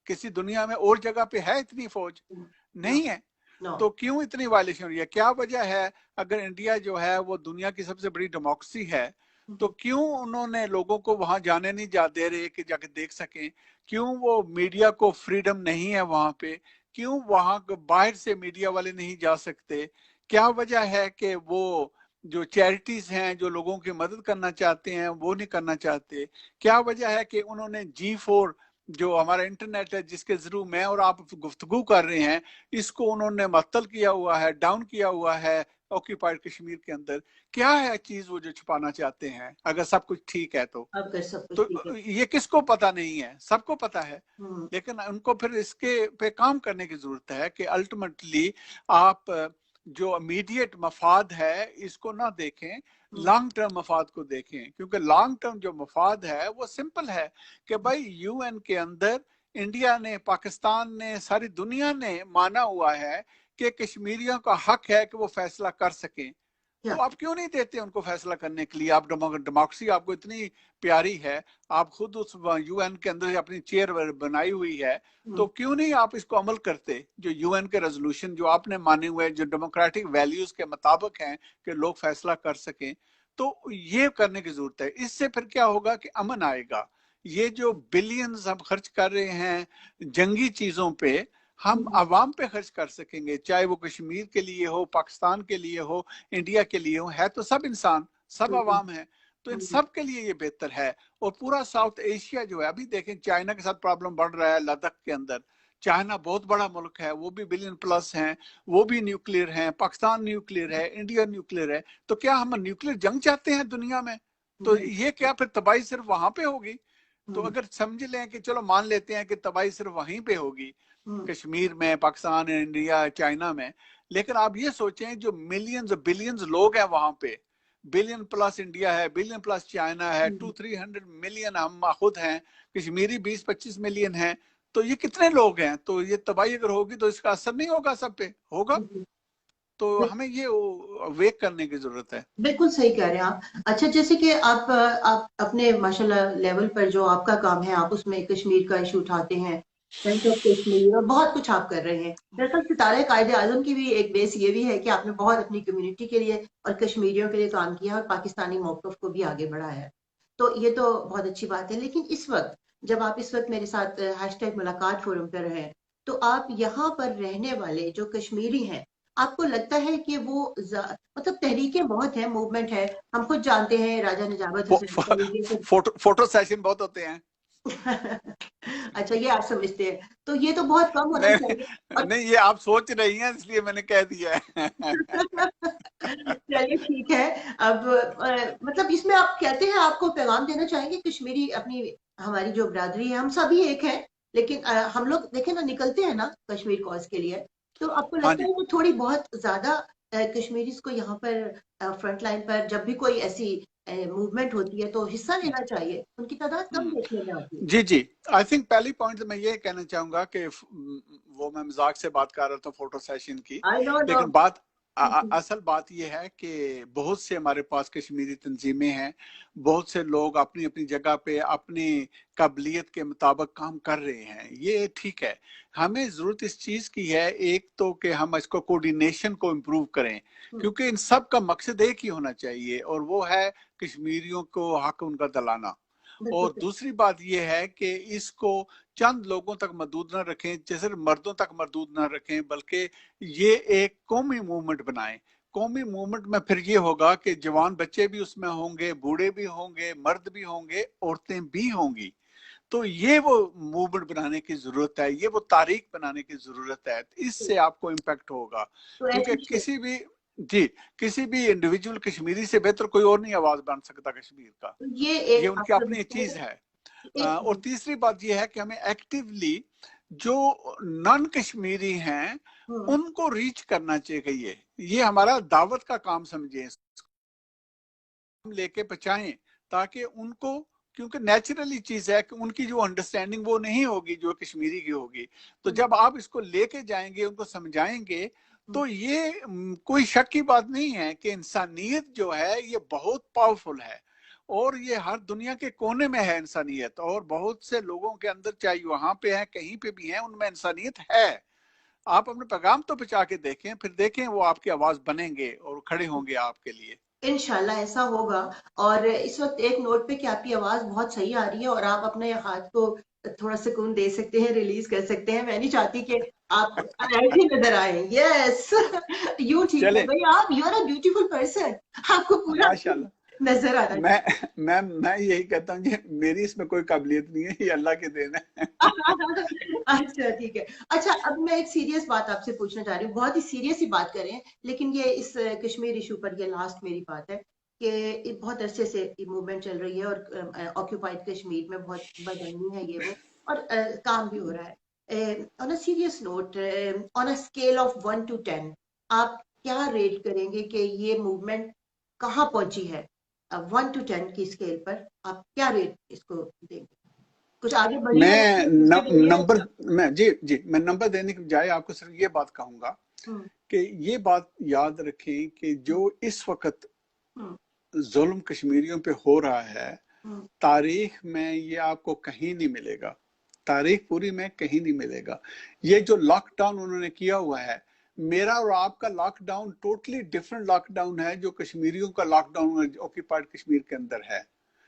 किसी दुनिया में और जगह पे है इतनी फौज? नो। नहीं है। नो। तो क्यों इतनी वायलेशन हो रही है? क्या वजह है? अगर इंडिया जो है वो दुनिया की सबसे बड़ी डेमोक्रेसी है, तो क्यों उन्होंने लोगों को वहां जाने नहीं जा दे रहे कि जाके देख सकें? क्यों वो मीडिया को फ्रीडम नहीं है वहां पे? क्यों वहां बाहर से मीडिया वाले नहीं जा सकते? क्या वजह है कि वो जो चैरिटीज हैं जो लोगों की मदद करना चाहते हैं वो नहीं करना चाहते? क्या वजह है कि उन्होंने G4 जो हमारा इंटरनेट है जिसके जरिए मैं और आप गुफ्तगू कर रहे हैं, इसको उन्होंने मअतल किया हुआ है, डाउन किया हुआ है ऑक्यूपाइड कश्मीर के अंदर? क्या है चीज वो जो छुपाना चाहते हैं अगर सब कुछ ठीक है तो? अब कर सब कुछ ठीक है। तो ये किसको पता नहीं है? सबको पता है, हम्म। लेकिन उनको फिर इसके पे काम करने की जरूरत है कि अल्टीमेटली आप जो इमीडिएट मफाद है इसको ना देखें, हम्म। लॉन्ग टर्म मफाद को देखें। क्योंकि लॉन्ग टर्म जो मफाद है वो सिंपल है कि भाई यूएन के अंदर इंडिया ने, पाकिस्तान ने, सारी दुनिया ने माना हुआ है कि कश्मीरियों का हक है कि वो फैसला कर सकें। तो क्या? आप क्यों नहीं देते उनको फैसला करने के लिए? आप डेमोक्रेसी आपको इतनी प्यारी है, आप खुद उस यूएन के अंदर अपनी चेयर बनाई हुई है, तो हम्म। क्यों नहीं आप इसको अमल करते? जो यूएन के रेजोल्यूशन जो आपने माने हुए जो डेमोक्रेटिक वैल्यूज के मुताबिक हैं कि लोग फैसला कर सकें, तो ये करने की जरूरत है। इससे फिर क्या होगा कि अमन आएगा। ये जो बिलियंस हम खर्च कर रहे हैं जंगी चीजों पे, हम हम्म। आवाम पे खर्च कर सकेंगे, चाहे वो कश्मीर के लिए हो, पाकिस्तान के लिए हो, इंडिया के लिए हो, है तो सब इंसान, सब हम्म। आवाम है। तो इन हम्म। सब के लिए ये बेहतर है। और पूरा साउथ एशिया जो है, अभी देखें चाइना के साथ प्रॉब्लम बढ़ रहा है लद्दाख के अंदर। चाइना बहुत बड़ा मुल्क है, वो भी बिलियन प्लस हैं, वो भी न्यूक्लियर है, पाकिस्तान न्यूक्लियर है, इंडिया न्यूक्लियर है। तो क्या हम न्यूक्लियर जंग चाहते हैं दुनिया में? तो हम्म। ये क्या फिर तबाही सिर्फ वहां पे होगी? तो हम्म। अगर समझ लें कि चलो मान लेते हैं कि तबाही सिर्फ वहीं पे होगी, हम्म। कश्मीर में, पाकिस्तान, इंडिया, चाइना में, लेकिन आप ये सोचें जो मिलियंस बिलियंस लोग हैं वहां पे, बिलियन प्लस इंडिया है, बिलियन प्लस चाइना है, हम्म। 200-300 मिलियन हम खुद हैं, कश्मीरी 20-25 मिलियन है। तो ये कितने लोग हैं? तो ये तबाही अगर होगी तो इसका असर नहीं होगा सब पे? होगा। हम्म। तो हमें ये वेक करने की जरूरत है। बिल्कुल सही कह रहे हैं आप। अच्छा, जैसे कि आप अपने माशाल्लाह लेवल पर जो आपका काम है, आप उसमें कश्मीर का इशू उठाते हैं, फ्रंट ऑफ कश्मीर, और बहुत कुछ आप कर रहे हैं। दरअसल सितारे कायदे आजम की भी एक बेस ये भी है कि आपने बहुत अपनी कम्युनिटी के लिए और कश्मीरियों के लिए काम किया और पाकिस्तानी मौक़िफ़ को भी आगे बढ़ाया है। तो ये तो बहुत अच्छी बात है। लेकिन इस वक्त, जब आप इस वक्त मेरे साथ हैशटैग मुलाकात फोरम पर हैं, तो आप यहाँ पर रहने वाले जो कश्मीरी हैं, आपको लगता है कि वो मतलब तहरीकें बहुत हैं, मूवमेंट है, हम खुद जानते हैं राजा निजामत फो, हुसैन फो, तरीके से। फोटो सेशन बहुत होते हैं। अच्छा, ये आप समझते हैं, तो ये तो बहुत कम होना नहीं, चाहिए। और नहीं, ये आप सोच रही हैं इसलिए मैंने कह दिया है। चलिए ठीक है। अब मतलब इसमें आप कहते हैं, आपको पैगाम देना चाहेंगे कश्मीरी अपनी, हमारी जो बिरादरी है, हम सभी एक हैं, लेकिन हम लोग देखें ना, निकलते हैं ना कश्मीर कॉज के लिए, तो आपको हाँ लगता है जी, कि थोड़ी बहुत ज्यादा कश्मीरीज को यहाँ पर फ्रंट लाइन पर जब भी कोई ऐसी मूवमेंट होती है तो हिस्सा लेना चाहिए? उनकी तादाद कम देखने में आती है। जी जी। आई थिंक पहली पॉइंट मैं ये कहना चाहूंगा कि वो मैं मजाक से बात कर रहा था फोटो सेशन की, आई नो नो। लेकिन असल बात ये है कि बहुत से हमारे पास कश्मीरी तंजीमें हैं, बहुत से लोग अपनी अपनी जगह पे अपनी काबिलियत के मुताबिक काम कर रहे हैं, ये ठीक है। हमें जरूरत इस चीज की है, एक तो कि हम इसको कोऑर्डिनेशन को इम्प्रूव करें, क्योंकि इन सब का मकसद एक ही होना चाहिए और वो है कश्मीरियों को हक उनका दिलाना। बिल्कुल और सही। दूसरी बात यह है कि इसको चंद लोगों तक महदूद ना रखें, जैसे मर्दों तक महदूद ना रखें, बल्कि ये एक कौमी मूवमेंट बनाएं। कौमी मूवमेंट में फिर ये होगा कि जवान बच्चे भी उसमें होंगे, बूढ़े भी होंगे, मर्द भी होंगे, औरतें भी होंगी। तो ये वो मूवमेंट बनाने की जरूरत है, ये वो तारीख बनाने की जरूरत है, इससे आपको इम्पैक्ट होगा। तो क्योंकि ऐसी किसी भी जी, किसी भी इंडिविजुअल कश्मीरी से बेहतर कोई और नहीं आवाज बन सकता कश्मीर का, ये ये एक उनकी आपका अपनी चीज है। एक और तीसरी बात यह है कि हमें एक्टिवली जो नॉन कश्मीरी हैं हम्म, उनको रीच करना चाहिए, ये हमारा दावत का काम समझे, हम लेके पहुंचाएं ताकि उनको, क्योंकि नेचुरली चीज है कि उनकी जो अंडरस्टैंडिंग वो नहीं होगी जो कश्मीरी की होगी। तो हम्म, जब आप इसको लेके जाएंगे, उनको समझाएंगे, हम्म, तो ये कोई शक की बात नहीं है कि इंसानियत जो है ये बहुत पावरफुल है, और ये हर दुनिया के कोने में है इंसानियत, और बहुत से लोगों के अंदर, चाहे वहां पे है कहीं पे भी है, उनमें इंसानियत है। आप अपने पैगाम तो पहुंचा के देखें, फिर देखें वो आपकी आवाज बनेंगे और खड़े होंगे आपके लिए। इंशाल्लाह ऐसा होगा। और इस वक्त एक नोट पे कि आपकी आवाज बहुत सही आ रही है और आप अपने हाथ को थोड़ा सुकून दे सकते हैं, रिलीज कर सकते हैं। मैं नहीं चाहती कि आप ऐसे नजर आए। यस। यू ठीक है चले, भाई, आप you are a beautiful person, आपको पूरा माशाल्लाह। नजर आना मैं चाहिए। मैं यही कहता हूँ कि मेरी इसमें कोई काबिलियत नहीं है, ये अल्लाह के देन है। अच्छा ठीक है। अच्छा, अब मैं एक सीरियस बात आपसे पूछना चाह रही हूँ, बहुत ही सीरियस ही बात करें, लेकिन ये इस कश्मीर इशू पर ये लास्ट मेरी बात है कि बहुत अरसे से ये मूवमेंट चल रही है और ऑक्यूपाइड कश्मीर में बहुत बदअमनी है ये वो, और काम भी हो रहा है। On a serious note, on a scale of 1 to 10, आप क्या रेट करेंगे कि ये मूवमेंट कहाँ पहुंची है? 1 to 10 की स्केल पर आप क्या रेट इसको देंगे? कुछ आगे बढ़ी है, मैं पीछे गई है? नंबर मैं जी जी, मैं नंबर देने की बजाय आपको सिर्फ ये बात कहूंगा हुँ, कि ये बात याद रखें कि हुँ, जो इस वक्त हुँ, जुल्म कश्मीरियों पे हो रहा है, हुँ, तारीख में ये आपको कहीं नहीं मिलेगा, तारीख पूरी में कहीं नहीं मिलेगा। ये जो लॉकडाउन उन्होंने किया हुआ है, मेरा और आपका लॉकडाउन टोटली डिफरेंट लॉकडाउन है जो कश्मीरियों का लॉकडाउन ऑक्यूपाइड कश्मीर के अंदर है।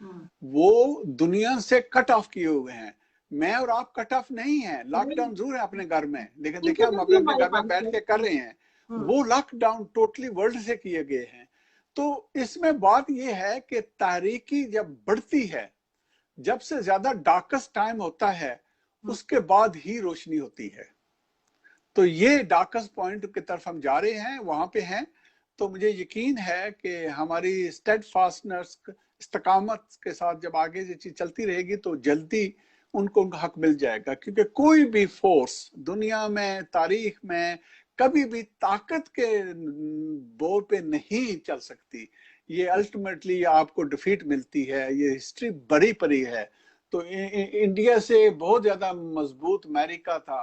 हुँ। वो दुनिया से कट ऑफ किए हुए हैं, मैं और आप कट ऑफ नहीं है। नहीं, लॉकडाउन जरूर है अपने घर में, लेकिन देखिए हम अपने इंटरनेट अपने हमारे घर में पास बैठ है। के कर हुँ, रहे हैं। हुँ, वो लॉकडाउन टोटली वर्ल्ड से किए गए हैं। तो इसमें बात यह है कि तारीकी जब बढ़ती है, जब से ज्यादा डार्केस्ट टाइम होता है, हुँ, उसके बाद ही रोशनी होती है। तो ये डार्केस्ट पॉइंट की तरफ हम जा रहे हैं, वहां पे हैं। तो मुझे यकीन है कि हमारी स्टेडफास्टनेस, इस्तकामत के साथ जब आगे ये चीज चलती रहेगी तो जल्दी उनको उनका हक मिल जाएगा, क्योंकि कोई भी फोर्स दुनिया में, तारीख में कभी भी ताकत के बोर पे नहीं चल सकती। ये अल्टीमेटली आपको डिफीट मिलती है, ये हिस्ट्री बड़ी पड़ी है। तो इंडिया से बहुत ज्यादा मजबूत अमेरिका था,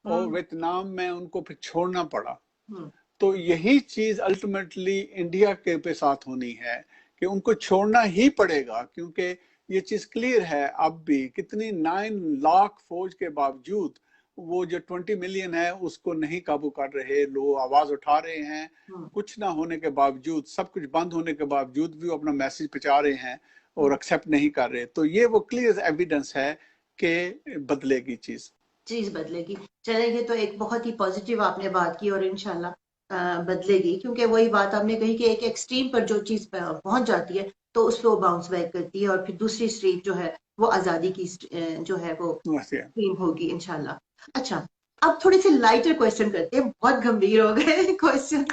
और हुँ, वियतनाम में उनको फिर छोड़ना पड़ा। हुँ। तो यही चीज अल्टीमेटली इंडिया के साथ होनी है कि उनको छोड़ना ही पड़ेगा, क्योंकि ये चीज क्लियर है अब भी, कितनी 9 लाख फौज के बावजूद वो जो 20 मिलियन है उसको नहीं काबू कर रहे, लोग आवाज उठा रहे हैं। हम्म, कुछ ना होने के बावजूद, सब कुछ बंद होने के बावजूद भी वो अपना मैसेज पहुंचा रहे हैं और हम्म। एक्सेप्ट नहीं कर रहे। तो ये वो क्लियर एविडेंस है कि बदलेगी चीज। चीज बदलेगी। चले, ये तो एक बहुत ही पॉजिटिव आपने बात की, और इंशाल्लाह बदलेगी, क्योंकि वही बात आपने कही कि एक एक्सट्रीम पर जो चीज पहुंच जाती है तो उस पर वो बाउंस बैक करती है, और फिर दूसरी स्ट्रीम जो है वो आजादी की जो है वो स्ट्रीम होगी इंशाल्लाह। अच्छा, अब थोड़ी सी लाइटर क्वेश्चन करते हैं, बहुत गंभीर हो गए क्वेश्चन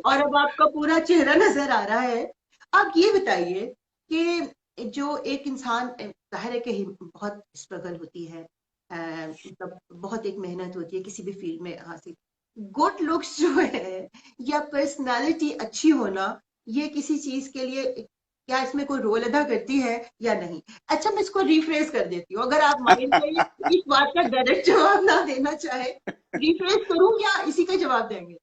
और अब आपका पूरा चेहरा नजर आ रहा है। आप ये बताइए कि जो एक इंसान, जाहिर है कि बहुत स्ट्रगल होती है, मतलब बहुत एक मेहनत होती है किसी भी फील्ड में हासिल, गुड लुक्स जो है या पर्सनालिटी अच्छी होना, ये किसी चीज के लिए क्या इसमें कोई रोल अदा करती है या नहीं? अच्छा, मैं इसको रिफ्रेश कर देती हूँ, अगर आप माइंड में इस बात का डायरेक्ट जवाब ना देना चाहे, रिफ्रेश करूं या इसी का जवाब देंगे?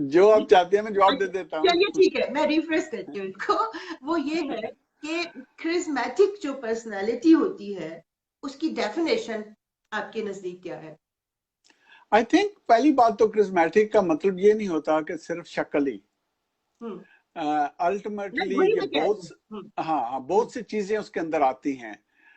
जो आप चाहते हैं मैं जवाब दे अच्छा, देता चलिए हूँ। ठीक है, मैं रिफ्रेश करती हूँ इसको। वो ये है कि क्रिस्मेटिक जो पर्सनालिटी होती है, उसकी डेफिनेशन आपके नजदीक क्या है? आई थिंक पहली बात तो क्रिस्मेटिक का मतलब ये नहीं होता कि सिर्फ शक्ल ही। हम्म। नहीं, अल्टीमेटली वही ये मैं कह रही बहुत, हूँ। हाँ हाँ, हम्म, बहुत सी चीजें उसके अंदर आती हैं।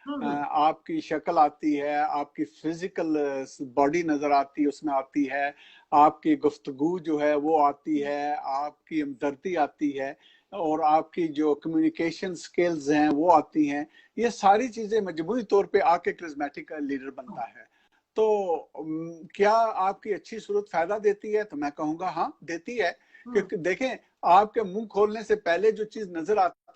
हम्म। आपकी शक्ल आती है, आपकी फिजिकल बॉडी नजर आती है, उसमें आती है, आपकी गुफ्तगू जो है वो आती हम्म, है, आपकी हमदर्दी आती है, और आपकी जो कम्युनिकेशन स्किल्स हैं वो आती हैं। ये सारी चीजें मजबूरी तौर पे आके क्रिस्मेटिक लीडर बनता है। तो क्या आपकी अच्छी सूरत फायदा देती है? तो मैं कहूंगा हाँ, देती है। हम्म, क्योंकि देखें, आपके मुंह खोलने से पहले जो चीज नजर आती